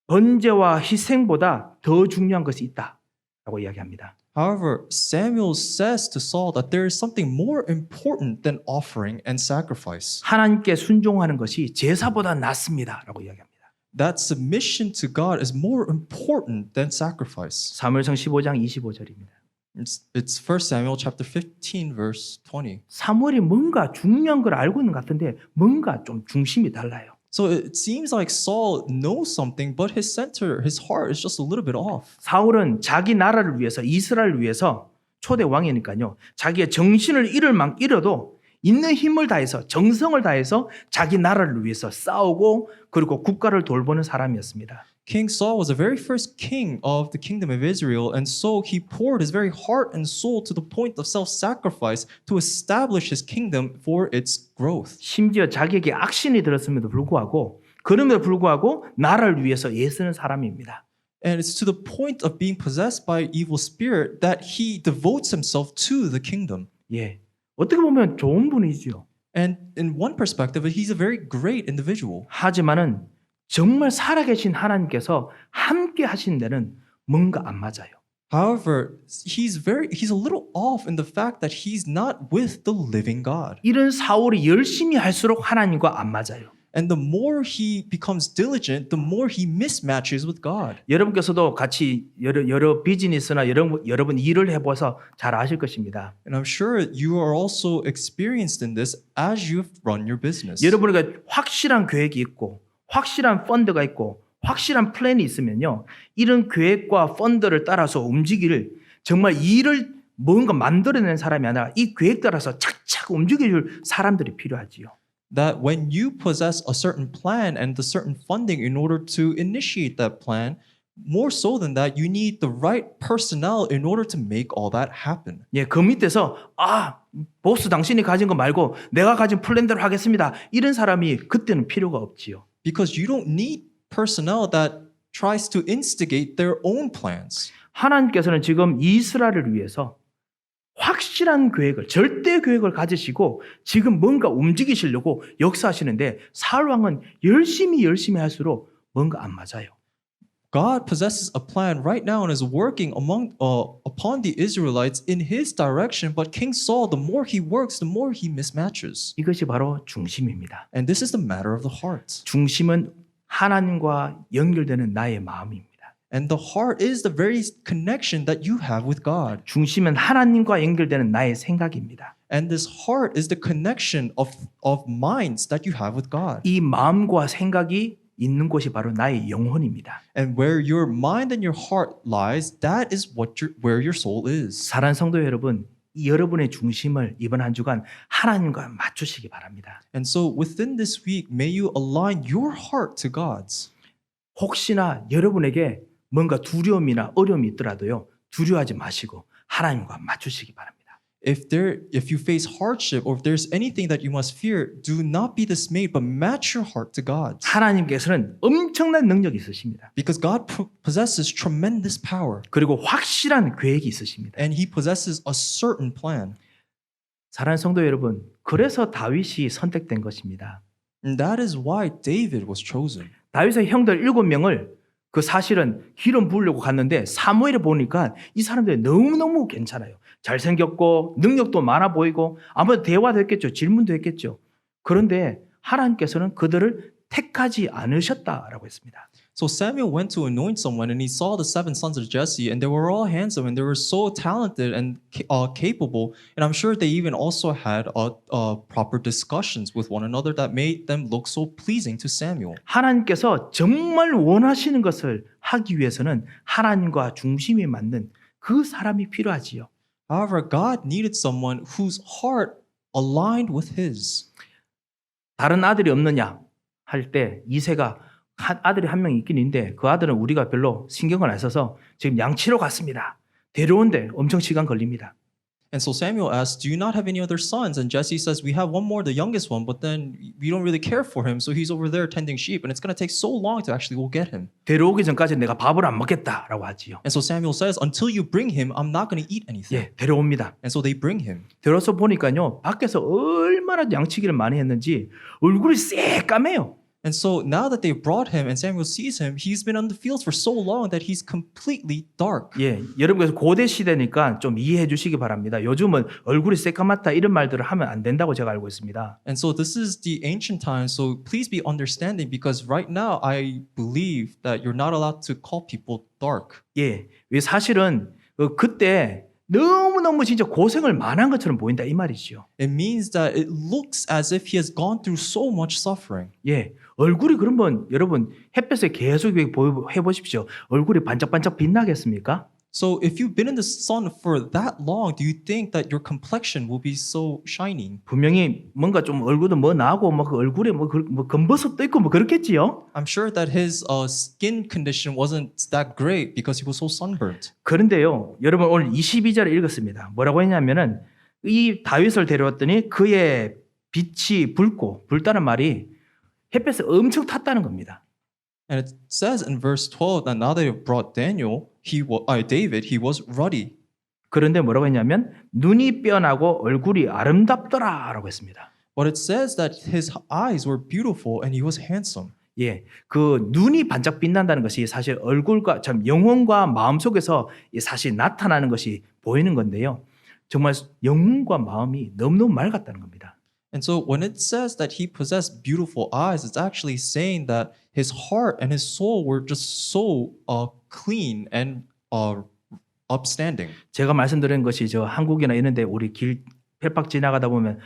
번제와 희생보다 더 중요한 것이 있다라고 이야기합니다. However, Samuel says to Saul that there is something more important than offering and sacrifice. 하나님께 순종하는 것이 제사보다 낫습니다라고 이야기합니다. That submission to God is more important than sacrifice. 사무엘상 15장 25절입니다. It's 1 Samuel chapter 15 verse 20. 사무엘이 뭔가 중요한 걸 알고 있는 것 같은데 뭔가 좀 중심이 달라요. So it seems like Saul knows something, but his heart is just a little bit off. 사울은 자기 나라를 위해서 이스라엘을 위해서 초대 왕이니까요. 자기의 정신을 잃어도 있는 힘을 다해서 정성을 다해서 자기 나라를 위해서 싸우고 그리고 국가를 돌보는 사람이었습니다. King Saul was the very first king of the kingdom of Israel, and so he poured his very heart and soul to the point of self-sacrifice to establish his kingdom for its growth. 심지어 자기에게 악신이 들었음에도 불구하고 그럼에도 불구하고 나라를 위해서 애쓰는 사람입니다. And it's to the point of being possessed by evil spirit that he devotes himself to the kingdom. 예, 어떻게 보면 좋은 분이지요. And in one perspective, he's a very great individual. 하지만은 정말 살아계신 하나님께서 함께 하신 데는 뭔가 안 맞아요. However, he's a little off in the fact that he's not with the living God. 이런 사울이 열심히 할수록 하나님과 안 맞아요. And the more he becomes diligent, the more he mismatches with God. 여러분께서도 같이 여러 비즈니스나 여러분 일을 해보셔서 잘 아실 것입니다. And I'm sure you are also experienced in this as you've run your business. 여러분에게 확실한 계획이 있고 확실한 펀드가 있고 확실한 플랜이 있으면요. 이런 계획과 펀드를 따라서 움직이를 정말 이 일을 뭔가 만들어내는 사람이 아니라 이 계획 따라서 착착 움직여줄 사람들이 필요하지요. That when you possess a certain plan and the certain funding in order to initiate that plan, more so than that, you need the right personnel in order to make all that happen. 예, 그 밑에서 보스 당신이 가진 거 말고 내가 가진 플랜대로 하겠습니다. 이런 사람이 그때는 필요가 없지요. Because you don't need personnel that tries to instigate their own plans. 하나님께서는 지금 이스라엘을 위해서 확실한 계획을, 절대 계획을 가지시고 지금 뭔가 움직이시려고 역사하시는데 사울 왕은 열심히 할수록 뭔가 안 맞아요. God possesses a plan right now and is working upon the Israelites in his direction, but King Saul, the more he works, the more he mismatches. 이것이 바로 중심입니다. And this is the matter of the heart. 중심은 하나님과 연결되는 나의 마음입니다. And the heart is the very connection that you have with God. 중심은 하나님과 연결되는 나의 생각입니다. And this heart is the connection of minds that you have with God. 이 마음과 생각이 있는 곳이 바로 나의 영혼입니다. And where your mind and your heart lies, that is where your soul is. 사랑하는 성도 여러분, 이 여러분의 중심을 이번 한 주간 하나님과 맞추시기 바랍니다. And so within this week, may you align your heart to God's. 혹시나 여러분에게 뭔가 두려움이나 어려움이 있더라도요, 두려워하지 마시고 하나님과 맞추시기 바랍니다. If you face hardship or if there's anything that you must fear, do not be dismayed, but match your heart to God. 하나님께서는 엄청난 능력이 있으십니다. Because God possesses tremendous power. 그리고 확실한 계획이 있으십니다. And he possesses a certain plan. 사랑하는 성도 여러분, 그래서 다윗이 선택된 것입니다. And that is why David was chosen. 다윗의 형들 7명을 그 사실은 기름 부으려고 갔는데 사무엘을 보니까 이 사람들이 너무너무 괜찮아요. 잘생겼고 능력도 많아 보이고 아무래도 대화도 했겠죠. 질문도 했겠죠. 그런데 하나님께서는 그들을 택하지 않으셨다라고 했습니다. So Samuel went to anoint someone and he saw the 7 sons of Jesse and they were all handsome and they were so talented and capable. And I'm sure they even also had proper discussions with one another that made them look so pleasing to Samuel. 하나님께서 정말 원하시는 것을 하기 위해서는 하나님과 중심이 맞는 그 사람이 필요하지요. However, God needed someone whose heart aligned with his. 다른 아들이 없느냐 할 때 이새가 아들이 한 명 있긴 있는데 그 아들은 우리가 별로 신경을 안 써서 지금 양치러 갔습니다. 데려오는데 엄청 시간 걸립니다. And so Samuel asked, do you not have any other sons? And Jesse says, we have one more, the youngest one, but then we don't really care for him. So he's over there tending sheep and it's going to take so long to actually go get him. 데려오기 전까지 내가 밥을 안 먹겠다라고 하지요. And so Samuel says, until you bring him, I'm not going to eat anything. 예, 데려옵니다. And so they bring him. 데려와서 보니까요. 밖에서 얼마나 양치기를 많이 했는지 얼굴이 새까매요. And so now that they brought him and Samuel sees him, he's been on the fields for so long that he's completely dark. 예, 여러분께서 고대 시대니까 좀 이해해 주시기 바랍니다. 요즘은 얼굴이 새까맣다 이런 말들을 하면 안 된다고 제가 알고 있습니다. And so this is the ancient times, so please be understanding because right now I believe that you're not allowed to call people dark. 예, 왜 사실은 그때 너무너무 진짜 고생을 많은 것처럼 보인다 이 말이죠. It means that it looks as if he has gone through so much suffering. 예, 얼굴이 그러면 여러분 햇볕에 계속 해보십시오. 얼굴이 반짝반짝 빛나겠습니까? So if you've been in the sun for that long, do you think that your complexion will be so shining? 분명히 뭔가 좀 얼굴도 뭐 나고 뭐 그 얼굴에 뭐 검버섯도 있고 뭐 그렇겠지요. I'm sure that his skin condition wasn't that great because he was so sunburnt. 그런데요, 여러분 오늘 22절을 읽었습니다. 뭐라고 했냐면은 이 다윗을 데려왔더니 그의 빛이 불다는 말이 햇볕에 엄청 탔다는 겁니다. And it says in verse 12 that now they have brought David, he was ruddy. 그런데 뭐라고 했냐면 눈이 뼈나고 얼굴이 아름답더라라고 했습니다. But it says that his eyes were beautiful and he was handsome. 예, 그 눈이 반짝 빛난다는 것이 사실 얼굴과 참 영혼과 마음 속에서 사실 나타나는 것이 보이는 건데요. 정말 영혼과 마음이 너무너무 맑았다는 겁니다. And so when it says that he possessed beautiful eyes, it's actually saying that his heart and his soul were just so clean and upstanding. 제가 말씀드린 것이 저 한국이나 이런데 우리 길 펠팍 지나가다 보면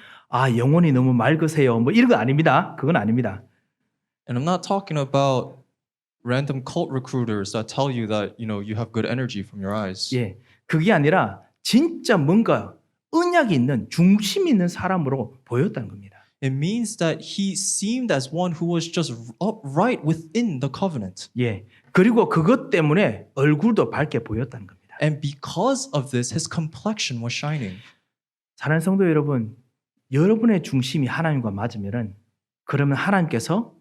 영혼이 너무 맑으세요. 뭐 이런 거 아닙니다. 그건 아닙니다. And I'm not talking about random cult recruiters that tell you that you have good energy from your eyes. 예, 그게 아니라 진짜 뭔가 언약이 있는 중심 있는 사람으로 보였다는 겁니다. It means that he seemed as one who was just upright within the covenant. 예, 그리고 그것 때문에 얼굴도 밝게 보였다는 겁니다. And because of this, his complexion was shining. 사랑하는 성도 여러분, 여러분의 중심이 하나님과 맞으면은 그러면 하나님께서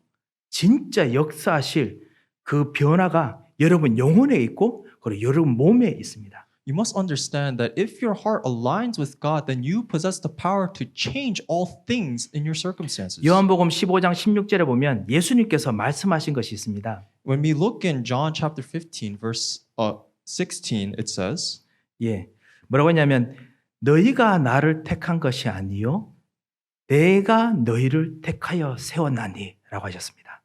진짜 역사하실 그 변화가 여러분 영혼에 있고 그리고 여러분 몸에 있습니다. You must understand that if your heart aligns with God, then you possess the power to change all things in your circumstances. 요한복음 15장 16절에 보면 예수님께서 말씀하신 것이 있습니다. When we look in John chapter 15, verse 16, it says, 예, 뭐라고 했냐면 너희가 나를 택한 것이 아니요 내가 너희를 택하여 세웠나니라고 하셨습니다.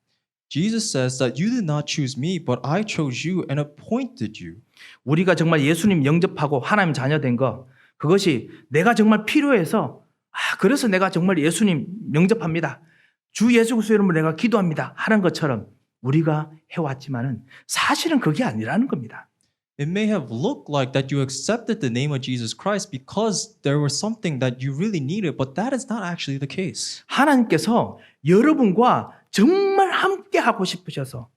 Jesus says that you did not choose me, but I chose you and appointed you. 우리가 정말 예수님 영접하고 하나님 자녀 된 거 그것이 내가 정말 필요해서 그래서 내가 정말 예수님 영접합니다. 주 예수 그리스도 이름으로 내가 기도합니다. 하는 것처럼 우리가 해왔지만은 사실은 그게 아니라는 겁니다. It may have looked like that you accepted the name of Jesus Christ because there was something that you really needed, but that is not actually the case. 하나님께서 여러분과 정말 함께 하고 싶으셔서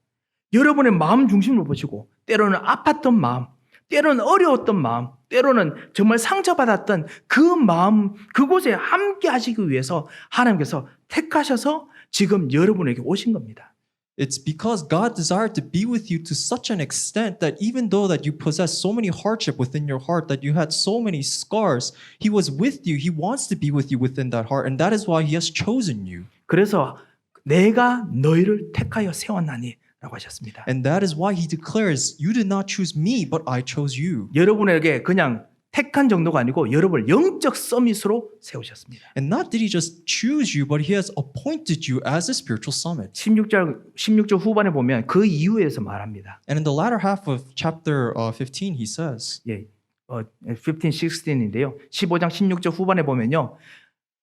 여러분의 마음 중심으로 보시고 때로는 아팠던 마음, 때로는 어려웠던 마음, 때로는 정말 상처받았던 그 마음 그곳에 함께 하시기 위해서 하나님께서 택하셔서 지금 여러분에게 오신 겁니다. It's because God desired to be with you to such an extent that even though that you possess so many hardship within your heart, that you had so many scars, He was with you. He wants to be with you within that heart, and that is why He has chosen you. 그래서 내가 너희를 택하여 세웠나니 라고 하셨습니다. And that is why He declares, you did not choose me, but I chose you. 여러분에게 그냥 택한 정도가 아니고 여러분을 영적 서밋으로 세우셨습니다. And not did He just choose you, but He has appointed you as a spiritual summit. 16절 후반에 보면 그 이유에서 말합니다. And in the latter half of chapter 15, He says, 예, 15, 16인데요. 15장 16절 후반에 보면요.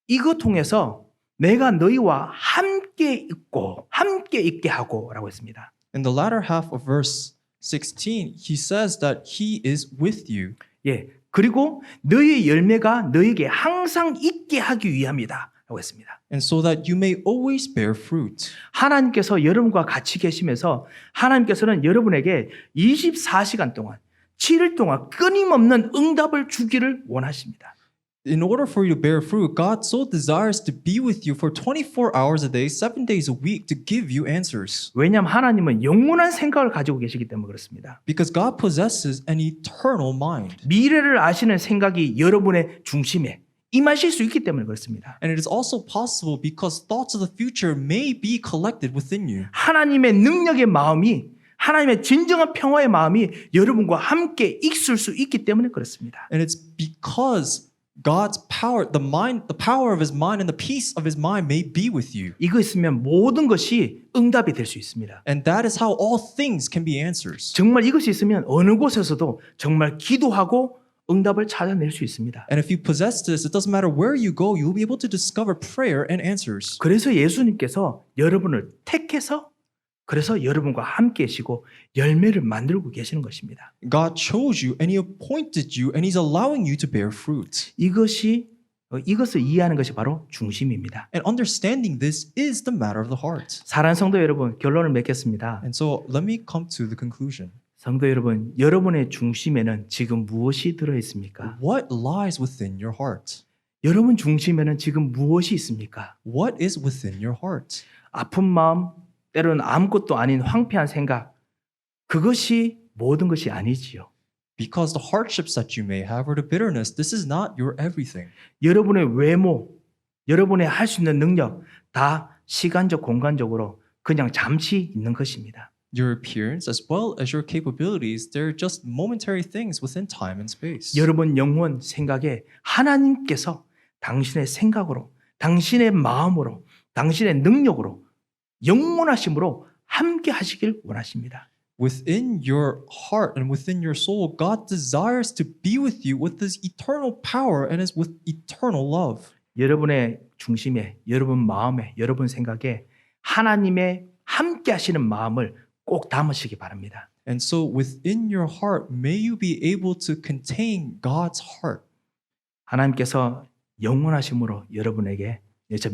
이거 통해서 내가 너희와 함께 있고 함께 있게 하고 라고 했습니다. in the latter half of verse 16, He says that He is with you. 예, 그리고 너희의 열매가 너희에게 항상 있게 하기 위함이다 라고 했습니다. And so that you may always bear fruit. 하나님께서 여러분과 같이 계시면서 하나님께서는 여러분에게 24시간 동안 7일 동안 끊임없는 응답을 주기를 원하십니다. In order for you to bear fruit, God so desires to be with you for 24 hours a day, 7 days a week to give you answers. 왜냐하면 하나님은 영원한 생각을 가지고 계시기 때문에 그렇습니다. Because God possesses an eternal mind. 미래를 아시는 생각이 여러분의 중심에 임하실 수 있기 때문에 그렇습니다. And it is also possible because thoughts of the future may be collected within you. 하나님의 능력의 마음이 하나님의 진정한 평화의 마음이 여러분과 함께 있을 수 있기 때문에 그렇습니다. And it's because God's power, the power of His mind and the peace of His mind may be with you. 이거 있으면 모든 것이 응답이 될 수 있습니다. And that is how all things can be answers. 정말 이것이 있으면 어느 곳에서도 정말 기도하고 응답을 찾아낼 수 있습니다. And if you possess this, it doesn't matter where you go, you'll be able to discover prayer and answers. 그래서 예수님께서 여러분을 택해서 그래서 여러분과 함께 계시고 열매를 만들고 계시는 것입니다. God chose you and He appointed you and He's allowing you to bear fruit. 이것을 이해하는 것이 바로 중심입니다. And understanding this is the matter of the heart. 사랑하는 성도 여러분, 결론을 맺겠습니다. And so let me come to the conclusion. 성도 여러분, 여러분의 중심에는 지금 무엇이 들어 있습니까? What lies within your heart? 여러분 중심에는 지금 무엇이 있습니까? What is within your heart? 아픈 마음, 때로는 아무것도 아닌 황폐한 생각, 그것이 모든 것이 아니지요. Because the hardships that you may have or the bitterness, this is not your everything. 여러분의 외모, 여러분의 할 수 있는 능력 다 시간적, 공간적으로 그냥 잠시 있는 것입니다. Your appearance as well as your capabilities, they're just momentary things within time and space. 여러분 영혼 생각에 하나님께서 당신의 생각으로, 당신의 마음으로, 당신의 능력으로, 영원하심으로 함께 하시길 원하십니다. Within your heart and within your soul, God desires to be with you with His eternal power and with eternal love. 여러분의 중심에, 여러분 마음에, 여러분 생각에 하나님의 함께 하시는 마음을 꼭 담으시기 바랍니다. And so within your heart, may you be able to contain God's heart. 하나님께서 영원하심으로 여러분에게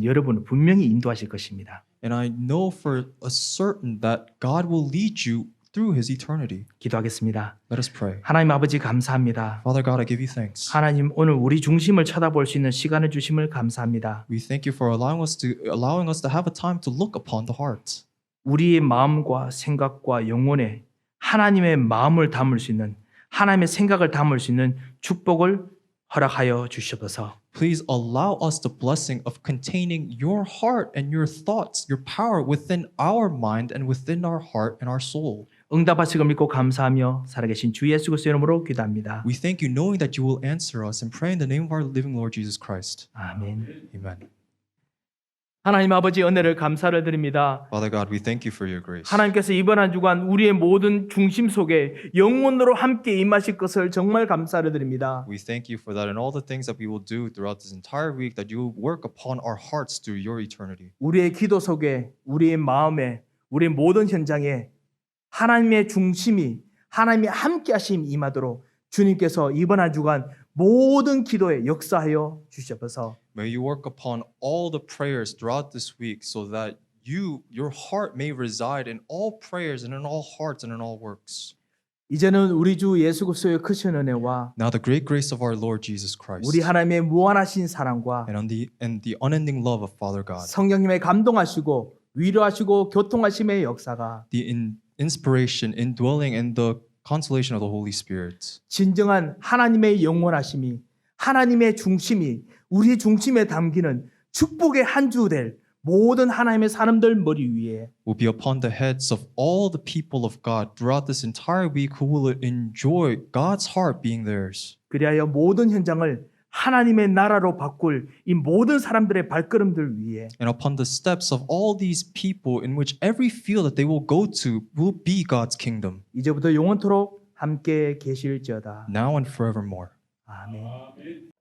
여러분을 분명히 인도하실 것입니다. And I know for a certain that God will lead you through his eternity. 기도하겠습니다. Let us pray. 하나님 아버지 감사합니다. Father God, I give you thanks. 하나님 오늘 우리 중심을 쳐다볼 수 있는 시간을 주심을 감사합니다. We thank you for allowing us to have a time to look upon the heart. 우리의 마음과 생각과 영혼에 하나님의 마음을 담을 수 있는 하나님의 생각을 담을 수 있는 축복을 허락하여 주시옵소서. Please allow us the blessing of containing your heart and your thoughts, your power within our mind and within our heart and our soul. 응답하실 걸 믿고 감사하며 살아계신 주 예수 그리스도의 이름으로 기도합니다. We thank you knowing that you will answer us and pray in the name of our living Lord Jesus Christ. 아멘. Amen. 하나님 아버지 은혜를 감사를 드립니다. Father God, we thank you for your grace. 하나님께서 이번 한 주간 우리의 모든 중심 속에 영혼으로 함께 임하실 것을 정말 감사를 드립니다. We thank you for that and all the things that we will do throughout this entire week, that you will work upon our hearts through your eternity. 우리의 기도 속에 우리의 마음에 우리의 모든 현장에 하나님의 중심이 하나님의 함께 하심 임하도록 주님께서 이번 한 주간 모든 기도에 역사하여 주시옵소서. May you work upon all the prayers throughout this week so that your heart may reside in all prayers and in all hearts and in all works. 이제는 우리 주 예수 그리스도의 크신 은혜와 Now the great grace of our Lord Jesus Christ 우리 하나님의 무한하신 사랑과 and the unending love of Father God, 성령님의 감동하시고 위로하시고 교통하심의 역사가 the inspiration, indwelling, and the consolation of the Holy Spirit, 진정한 하나님의 영원하심이 하나님의 중심이 우리 중심에 담기는 축복의 한 주 될 모든 하나님의 사람들 머리 위에 will be upon the heads of all the people of God throughout this entire week who will enjoy God's heart being theirs. 그리하여 모든 현장을 하나님의 나라로 바꿀 이 모든 사람들의 발걸음들 위에 And upon the steps of all these people in which every field that they will go to will be God's kingdom, 이제부터 영원토록 함께 계실지어다. now and forevermore. 아멘.